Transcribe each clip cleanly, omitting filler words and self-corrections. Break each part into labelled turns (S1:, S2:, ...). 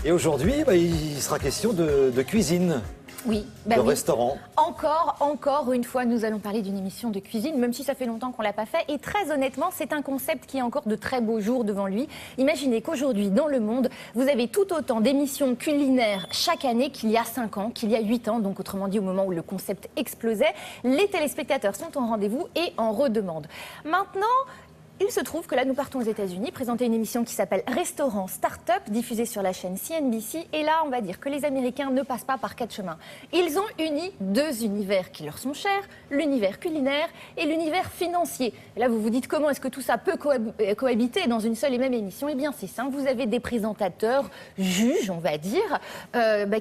S1: Et aujourd'hui, il sera question de cuisine.
S2: Oui,
S1: de restaurant.
S2: Encore une fois, nous allons parler d'une émission de cuisine, même si ça fait longtemps qu'on ne l'a pas fait. Et très honnêtement, c'est un concept qui a encore de très beaux jours devant lui. Imaginez qu'aujourd'hui, dans le monde, vous avez tout autant d'émissions culinaires chaque année qu'il y a 5 ans, qu'il y a 8 ans. Donc autrement dit, au moment où le concept explosait, les téléspectateurs sont en rendez-vous et en redemandent. Maintenant, il se trouve que là, nous partons aux États-Unis présenter une émission qui s'appelle Restaurant Startup, diffusée sur la chaîne CNBC. Et là, on va dire que les Américains ne passent pas par 4 chemins. Ils ont uni 2 univers qui leur sont chers, l'univers culinaire et l'univers financier. Et là, vous vous dites comment est-ce que tout ça peut cohabiter dans une seule et même émission? Eh bien, c'est simple. Vous avez des présentateurs, juges, on va dire,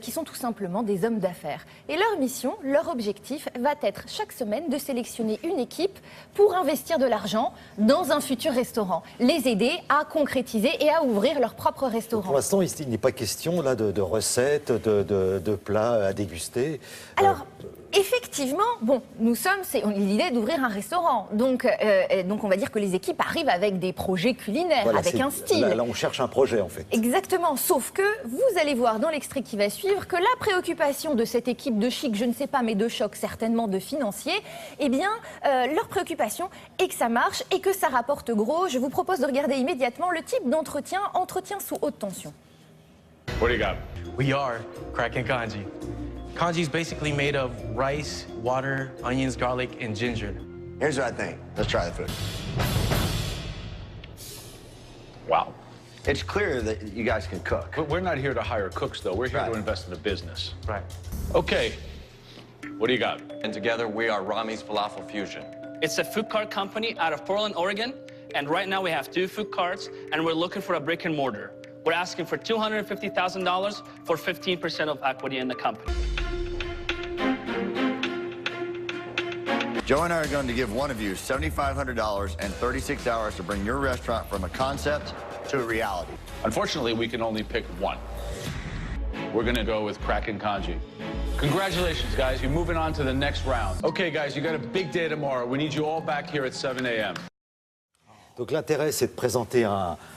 S2: qui sont tout simplement des hommes d'affaires. Et leur mission, leur objectif va être chaque semaine de sélectionner une équipe pour investir de l'argent dans un futur restaurant, les aider à concrétiser et à ouvrir leur propre restaurant.
S1: Pour l'instant, il n'est pas question là de recettes, de plats à déguster.
S2: Alors, effectivement, bon, l'idée d'ouvrir un restaurant. Donc, on va dire que les équipes arrivent avec des projets culinaires, voilà, avec un style.
S1: Là, on cherche un projet, en fait.
S2: Exactement, sauf que vous allez voir dans l'extrait qui va suivre que la préoccupation de cette équipe de chic, je ne sais pas, mais de choc, certainement de financier, eh bien, leur préoccupation est que ça marche et que ça rapporte gros. Je vous propose de regarder immédiatement le type d'entretien sous haute tension.
S3: What do you got?
S4: We are Kraken Kanji. Kanji is basically made of rice, water, onions, garlic, and ginger.
S5: Here's what I think. Let's try the food.
S3: Wow.
S5: It's clear that you guys can cook.
S3: But we're not here to hire cooks, though. We're here to invest in a business.
S4: Right.
S3: Okay. What do you got?
S6: And together we are Rami's Falafel Fusion.
S7: It's a food cart company out of Portland, Oregon. And right now we have 2 food carts, and we're looking for a brick and mortar. We're asking for $250,000 for 15% of equity in the company.
S5: Joe and I are going to give one of you $7,500 and 36 hours to bring your restaurant from a concept to a reality.
S3: Unfortunately, we can only pick one. We're going to go with Kraken Kanji. Congratulations, guys. You're moving on to the next round. Okay, guys, you got a big day tomorrow. We need you all back here at 7 a.m.
S1: Donc l'intérêt, c'est de présenter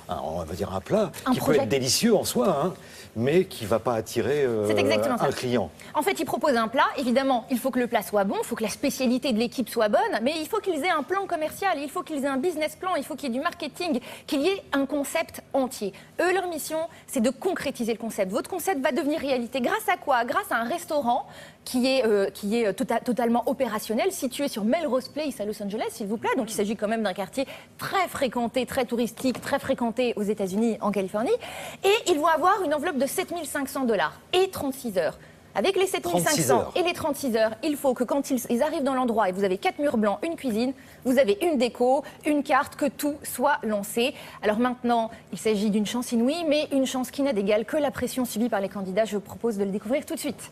S1: on va dire un plat qui peut être délicieux en soi, hein, mais qui ne va pas attirer un client.
S2: En fait, ils proposent un plat. Évidemment, il faut que le plat soit bon, il faut que la spécialité de l'équipe soit bonne, mais il faut qu'ils aient un plan commercial, il faut qu'ils aient un business plan, il faut qu'il y ait du marketing, qu'il y ait un concept entier. Eux, leur mission, c'est de concrétiser le concept. Votre concept va devenir réalité. Grâce à quoi? Grâce à un restaurant qui est totalement opérationnel, situé sur Melrose Place à Los Angeles, s'il vous plaît. Donc, il s'agit quand même d'un quartier très fréquenté, très touristique, très fréquenté aux États-Unis, en Californie. Et ils vont avoir une enveloppe de $7,500 et 36 heures. Avec les 7,500 et les 36 heures, il faut que quand ils arrivent dans l'endroit et vous avez 4 murs blancs, une cuisine, vous avez une déco, une carte, que tout soit lancé. Alors maintenant, il s'agit d'une chance inouïe, mais une chance qui n'a d'égal que la pression subie par les candidats. Je vous propose de le découvrir tout de suite.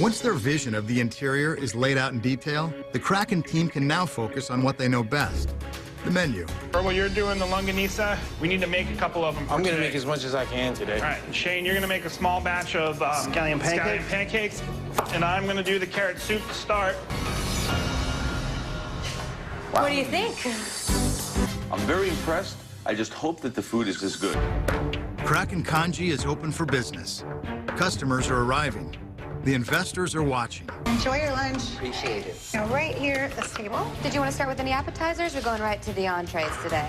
S8: Once their vision of the interior is laid out in detail, the Kraken team can now focus on what they know best, the menu.
S9: While you're doing the longanisa, we need to make a couple of them.
S4: I'm going to make as much as I can today.
S9: All right, Shane, you're going to make a small batch of scallion pancakes, and I'm going to do the carrot soup to start.
S2: Wow. What do you think?
S6: I'm very impressed. I just hope that the food is as good.
S8: Kraken Kanji is open for business. Customers are arriving. The investors are watching.
S10: Enjoy your lunch.
S6: Appreciate it.
S10: Now, right here at this table.
S11: Did you want to start with any appetizers? We're going right to the entrees today.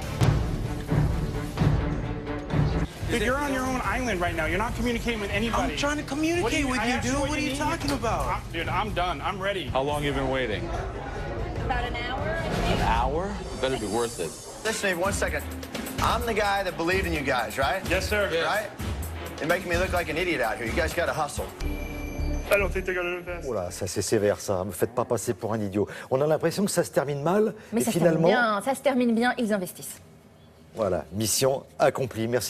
S9: Dude, you're on your own island right now. You're not communicating with anybody.
S4: I'm trying to communicate with you, dude. What are you talking about?
S9: Dude, I'm done. I'm ready.
S3: How long have you been waiting?
S11: About an hour.
S6: An hour? Better be worth it.
S5: Listen, Dave, 1 second. I'm the guy that believed in you guys, right?
S9: Yes, sir.
S5: Yes. Right? You're making me look like an idiot out here. You guys got to hustle.
S9: I don't think they're gonna invest.
S1: Oh là, ça c'est sévère ça, me faites pas passer pour un idiot. On a l'impression que ça se termine mal,
S2: mais
S1: et
S2: ça
S1: finalement...
S2: ça se termine bien, ils investissent.
S1: Voilà, mission accomplie. Merci.